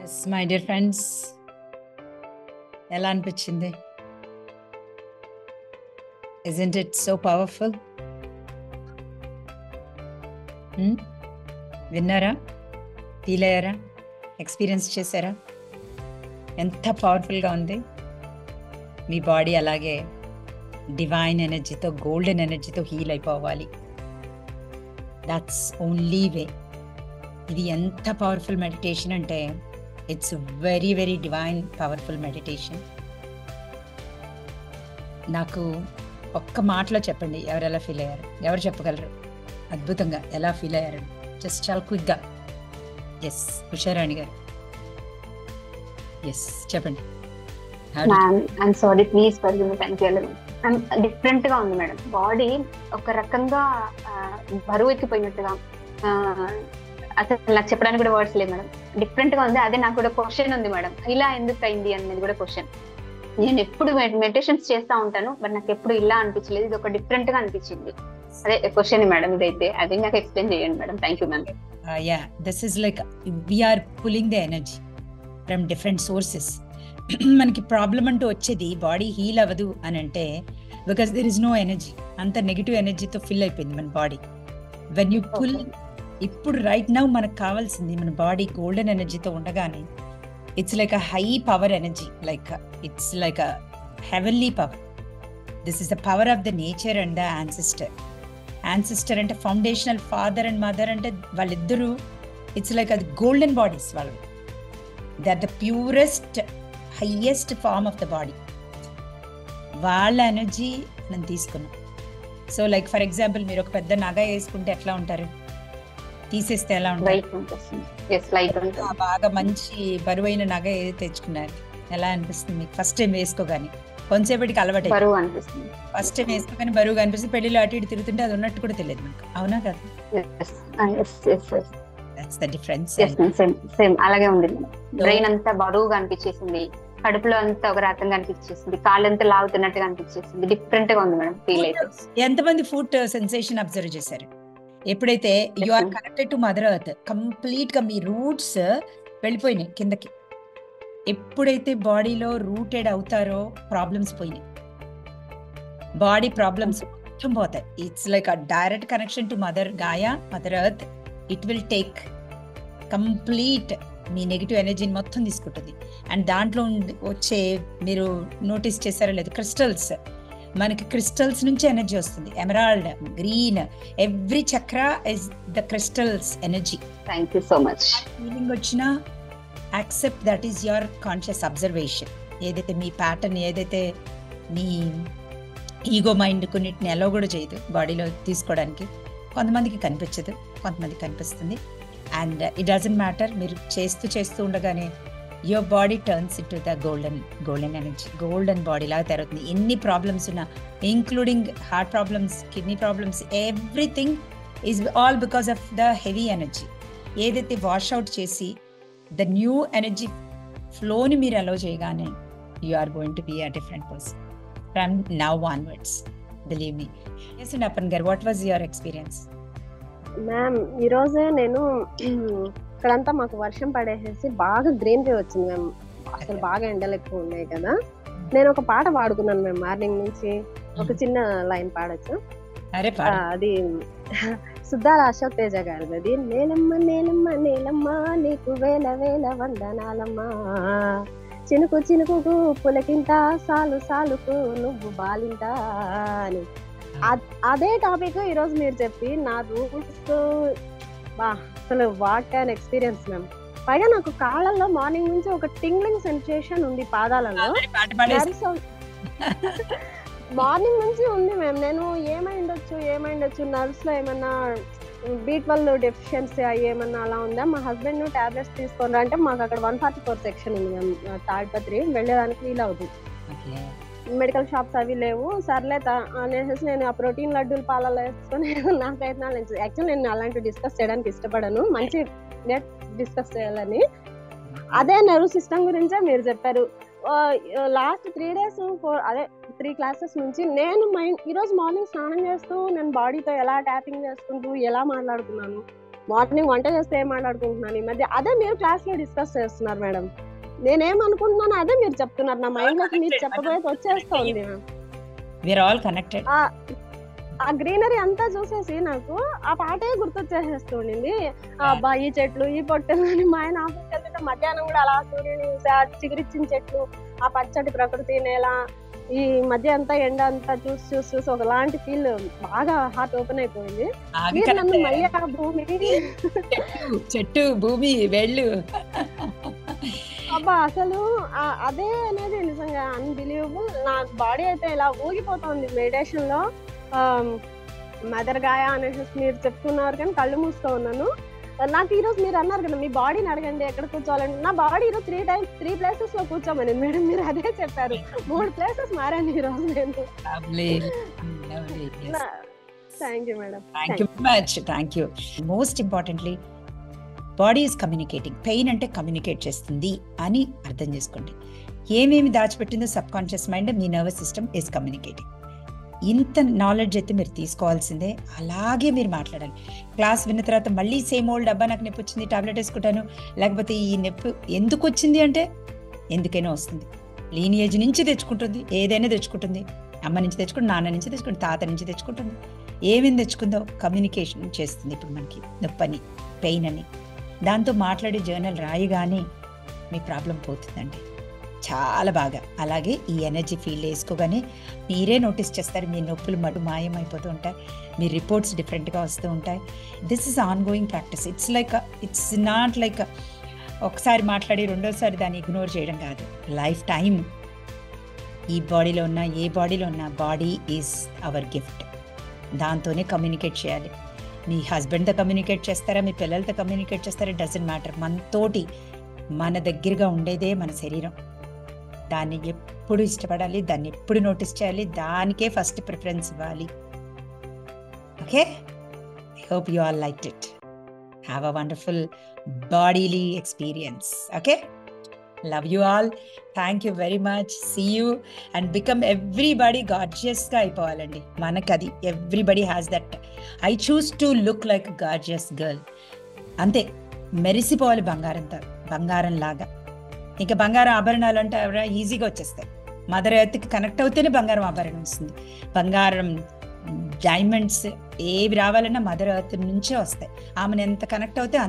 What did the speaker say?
Yes my dear friends, ఎలా అనిపించింది? Isn't it so powerful? విన్నారా? ఫీల్ అయ్యారా? ఎక్స్పీరియన్స్ చేశారా? ఎంత పవర్ఫుల్గా ఉంది మీ బాడీ. అలాగే డివైన్ ఎనర్జీతో, గోల్డెన్ ఎనర్జీతో హీల్ అయిపోవాలి. That's only way. ఇది ఎంత పవర్ఫుల్ మెడిటేషన్ అంటే it's very very divine powerful meditation. నాకు ఒక్క మాటలో చెప్పండి, ఎవరు ఎలా ఫీల్ అయ్యారు? ఎవరు చెప్పగలరు అద్భుతంగా ఎలా ఫీల్ అయ్యారు? జస్ట్ చాలా క్విక్గా. ఎస్, ఉషారాణి గారు. ఎస్, చెప్పండి. సారీ, ప్లీజ్ డిఫరెంట్ గా ఉంది మేడం. బాడీ ఒక రకంగా బరువు ఎక్కిపోయినట్టుగా, అసలు నాకు చెప్పడానికి కూడా వర్డ్స్ లేదు మేడం. డిఫరెంట్ గా ఉంది. అదే నాకు కూడా క్వశ్చన్ ఉంది మేడం, ఇలా ఎందుకు అయింది అనేది కూడా క్వశ్చన్. నేను ఎప్పుడు మెడిటేషన్స్ చేస్తా ఉంటాను, బట్ నాకు ఎప్పుడు ఇలా అనిపించలేదు. ఇది ఒక డిఫరెంట్ గా అనిపించింది. అదే క్వశ్చన్ మేడం. ఇదైతే అది నాకు ఎక్స్ప్లెయిన్ చేయండి madam. Thank you ma'am. Yeah, this is like we are pulling the energy from different sources. మనకి ప్రాబ్లం అంటూ వచ్చేది బాడీ హీల్ అవ్వదు అని అంటే because there is no energy. అంత నెగిటివ్ ఎనర్జీతో ఫిల్ అయిపోయింది మన బాడీ. వెన్ యూ పుల్, ఇప్పుడు రైట్ నౌ మనకు కావాల్సింది మన బాడీ గోల్డెన్ ఎనర్జీతో ఉండగానే it's like a high power energy, like it's like a heavenly power. This is the power of the nature and the ancestor. Ancestor అంటే foundational, father and mother అంటే వాళ్ళిద్దరూ it's like అది golden bodies. వాళ్ళు they are the purest, highest form of the body. వాళ్ళ energy మనం తీసుకున్నాం. So like for example, మీరు ఒక పెద్ద నగ వేసుకుంటే ఎట్లా ఉంటారు? తీసేస్తే ఎలా ఉంటారు? బాగా మంచి బరువైన నగ తెచ్చుకున్నారు, ఎలా అనిపిస్తుంది మీకు ఫస్ట్ టైం వేసుకోగానే? కొంతసేపటికి అలవాటు బరువు అనిపిస్తుంది. ఫస్ట్ టైం వేసుకోగానే బరువుగా అనిపిస్తుంది. పెళ్లిలో అటు ఇటు తిరుగుతుంటే అది ఉన్నట్టు కూడా తెలియదు మనకు. అవునా కదా? That's the difference. సేమ్ అలాగే ఉంది. బ్రెయిన్ అంతా బరువుగా అనిపించేసింది, కడుపులో అంతా ఒక రకంగా అనిపించేసింది, కాళ్ళంతా లాగుతున్నట్టుగా అనిపించేసింది. డిఫరెంట్ గా ఉంది మేడం ఫీల్ అయితే. ఎంతమంది ఫుడ్ సెన్సేషన్ అబ్జర్వ్ చేశారు? ఎప్పుడైతే you are connected to mother earth, complete గా మీ రూట్స్ వెళ్ళిపోయినాయి కిందకి. ఎప్పుడైతే బాడీలో రూటెడ్ అవుతారో ప్రాబ్లమ్స్ పోయినాయి, బాడీ ప్రాబ్లమ్స్ మొత్తం పోతాయి. It's like a direct connection to mother గాయా, mother earth. It will take complete me negative ఎనర్జీని మొత్తం తీసుకుంటుంది. అండ్ దాంట్లో వచ్చే, మీరు నోటీస్ చేశారో లేదు, క్రిస్టల్స్. మనకి క్రిస్టల్స్ నుంచి ఎనర్జీ వస్తుంది. Emerald, green, every chakra is the crystals energy. Thank you so much. Feeling వచ్చినా accept that is your conscious observation. ఏదైతే మీ ప్యాటర్న్, ఏదైతే మీ ఈగో మైండ్ కొన్నిటిని ఎలా కూడా చేయదు బాడీలో తీసుకోవడానికి. కొంతమందికి కనిపించదు, కొంతమందికి కనిపిస్తుంది. And it doesn't matter. మీరు చేస్తూ ఉండగానే your body turns into the golden energy. Golden body లాగా తయారవుతుంది. ఎన్ని ప్రాబ్లమ్స్ ఉన్నా, including heart problems, kidney problems, everything is all because of the heavy energy. ఏదైతే వాష్ అవుట్ చేసి ద న్యూ ఎనర్జీ ఫ్లోని మీరు అలౌ చేయగానే you are going to be a different person from now onwards. Believe me. Yes Appan గారు, what was your experience? Ma'am, ఈరోజు నేను ఇక్కడంతా మాకు వర్షం పడేసేసి బాగా గ్రీనరీ వచ్చింది మ్యామ్. అసలు బాగా ఎండలు ఎక్కువ ఉన్నాయి కదా. నేను ఒక పాట పాడుకున్నాను మ్యామ్ మార్నింగ్ నుంచి. ఒక చిన్న లైన్ పాడొచ్చు? అది సుద్దాల అశోక్ తేజ గారిది. అది నేలమ్మ నేలమ్మ నేలమ్మ నీకు వేల వేల వందనాలమ్మా, చినుకు చినుకు పులకింత సాలు సాలుకు నువ్వు బాలింత అని. అదే టాపిక్ ఈరోజు మీరు చెప్పి నా రూల్స్ అసలు వాట్ అండ్ ఎక్స్పీరియన్స్ మ్యామ్. పైగా నాకు కాళ్ళల్లో మార్నింగ్ నుంచి ఒక టింగ్లింగ్ సెన్సేషన్ ఉంది పాదాలలో. మార్నింగ్ నుంచి ఉంది మ్యామ్. నేను ఏమైండొచ్చు నర్వ్స్ లో ఏమన్నా B12 డెఫిషియన్సీ ఏమన్నా అలా ఉందా? మా హస్బెండ్ టాబ్లెట్స్ తీసుకోండి అంటే మాకు అక్కడ 144 సెక్షన్ ఉంది మ్యామ్. తాడిపత్రి వెళ్ళేదానికి వీలు అవుతుంది. మెడికల్ షాప్స్ అవి లేవు. సర్లే అనేసి నేను ఆ ప్రోటీన్ లడ్డూలు పాలలో వేసుకొని నా ప్రయత్నాలు. యాక్చువల్లీ నేను అలాంటివి డిస్కస్ చేయడానికి ఇష్టపడను, మంచి డిస్కస్ చేయాలని. అదే నర్వ్ సిస్టమ్ గురించే మీరు చెప్పారు. లాస్ట్ 3 days, 3 classes నుంచి నేను ఈరోజు మార్నింగ్ స్నానం చేస్తూ నేను బాడీతో ఎలా ట్యాపింగ్ చేసుకుంటూ ఎలా మాట్లాడుతున్నాను, మార్నింగ్ వంట చేస్తే ఏం మాట్లాడుకుంటున్నాను ఈ మధ్య, అదే మీరు క్లాస్ లో డిస్కస్ చేస్తున్నారు మేడం. నేనేమనుకుంటున్నాను అదే మీరు చెప్తున్నారు, నా మైండ్ లోకి మీరు చెప్పబోయేది వచ్చేస్తా ఉంది మ్యామ్. We are all connected. ఆ గ్రీనరీ అంతా చూసేసి నాకు ఆ పాటే గుర్తొచ్చేసేస్తూ ఉండింది. అబ్బా ఈ చెట్లు ఈ పొట్టలు అని మా ఆయన ఆఫీస్కి వెళ్తుంటే మధ్యాహ్నం కూడా అలా సూర్యుని చిగురిచ్చిన చెట్లు, ఆ పచ్చటి ప్రకృతి నేల, ఈ మధ్య అంతా ఎండ అంతా చూసి ఒకలాంటి ఫీల్ బాగా హార్ట్ ఓపెన్ అయిపోయింది. మీరు నన్ను మళ్ళీ ఆ భూమి చెట్టు భూమి వెళ్ళు అబ్బా అసలు అదే అనేది నిజంగా అన్బిలీవబుల్. నాకు బాడీ అయితే ఇలా ఊగిపోతుంది మెడిటేషన్ లో. మదర్ గాయ అనేసి మీరు చెప్తున్నారు కానీ కళ్ళు మూసుకో ఉన్నాను. నాకు ఈ రోజు మీరు అన్నారు కదా మీ బాడీని అడగండి ఎక్కడ కూర్చోవాలంటే, నా బాడీ ఈరోజు 3 places లో కూర్చోమని మేడం మీరు అదే చెప్పారు. 3 places మారాను ఈ రోజు నేను. Thank you madam. Thank you much. Thank you. Most importantly body is communicating. Pain అంటే కమ్యూనికేట్ చేస్తుంది అని అర్థం చేసుకోండి. ఏమేమి దాచిపెట్టిందో సబ్ కాన్షియస్ మైండ్, మీ నర్వస్ సిస్టమ్ ఈజ్ కమ్యూనికేటింగ్. ఇంత నాలెడ్జ్ అయితే మీరు తీసుకోవాల్సిందే. అలాగే మీరు మాట్లాడాలి. క్లాస్ విన్న తర్వాత మళ్ళీ సేమ్ ఓల్డ్ అబ్బా నాకు నొప్పి వచ్చింది టాబ్లెట్ వేసుకుంటాను, లేకపోతే ఈ నొప్పి ఎందుకు వచ్చింది అంటే ఎందుకైనా వస్తుంది. లీనియేజ్ నుంచి తెచ్చుకుంటుంది, ఏదైనా తెచ్చుకుంటుంది. అమ్మ నుంచి తెచ్చుకుంటుంది, నాన్న నుంచి తెచ్చుకుంటుంది, తాత నుంచి తెచ్చుకుంటుంది. ఏమేమి తెచ్చుకుందో కమ్యూనికేషన్ చేస్తుంది ఇప్పుడు మనకి నొప్పి అని, పెయిన్ అని. దాంతో మాట్లాడే జర్నల్ రాయగానే మీ ప్రాబ్లం పోతుందండి చాలా బాగా. అలాగే ఈ ఎనర్జీ ఫీల్ వేసుకోగానే మీరే నోటీస్ చేస్తారు, మీ నొప్పులు మాయం అయిపోతూ ఉంటాయి, మీ రిపోర్ట్స్ డిఫరెంట్గా వస్తూ ఉంటాయి. This is on going practice. It's not like ఒకసారి మాట్లాడి రెండోసారి దాన్ని ఇగ్నోర్ చేయడం కాదు. లైఫ్ టైం ఈ బాడీలో ఉన్న ఏ బాడీలో ఉన్న బాడీ ఈజ్ అవర్ గిఫ్ట్. దాంతోనే కమ్యూనికేట్ చేయాలి. మీ హస్బెండ్తో కమ్యూనికేట్ చేస్తారా, మీ పిల్లలతో కమ్యూనికేట్ చేస్తారా, డజంట్ మ్యాటర్. మనతోటి మన దగ్గరగా ఉండేదే మన శరీరం. దాన్ని ఎప్పుడు ఇష్టపడాలి, దాన్ని ఎప్పుడు నోటీస్ చేయాలి, దానికే ఫస్ట్ ప్రిఫరెన్స్ ఇవ్వాలి. Okay, I hope you all liked it. Have a wonderful bodily experience. Okay, love you all. Thank you very much. See you and become everybody గార్జియస్గా అయిపోవాలండి. మనకది everybody has that. I choose to look like gorgeous girl. అంతే, మెరిసిపోవాలి బంగారం లాగా. ఇంకా బంగారం ఆభరణాలు అంటే ఈజీగా వచ్చేస్తాయి. మదర్ ఎర్త్కి కనెక్ట్ అవుతేనే బంగారం ఆభరణం వస్తుంది. బంగారం డైమండ్స్ ఏవి రావాలన్నా మదర్ ఎర్త్ నుంచే వస్తాయి. ఆమెను ఎంత కనెక్ట్ అవుతే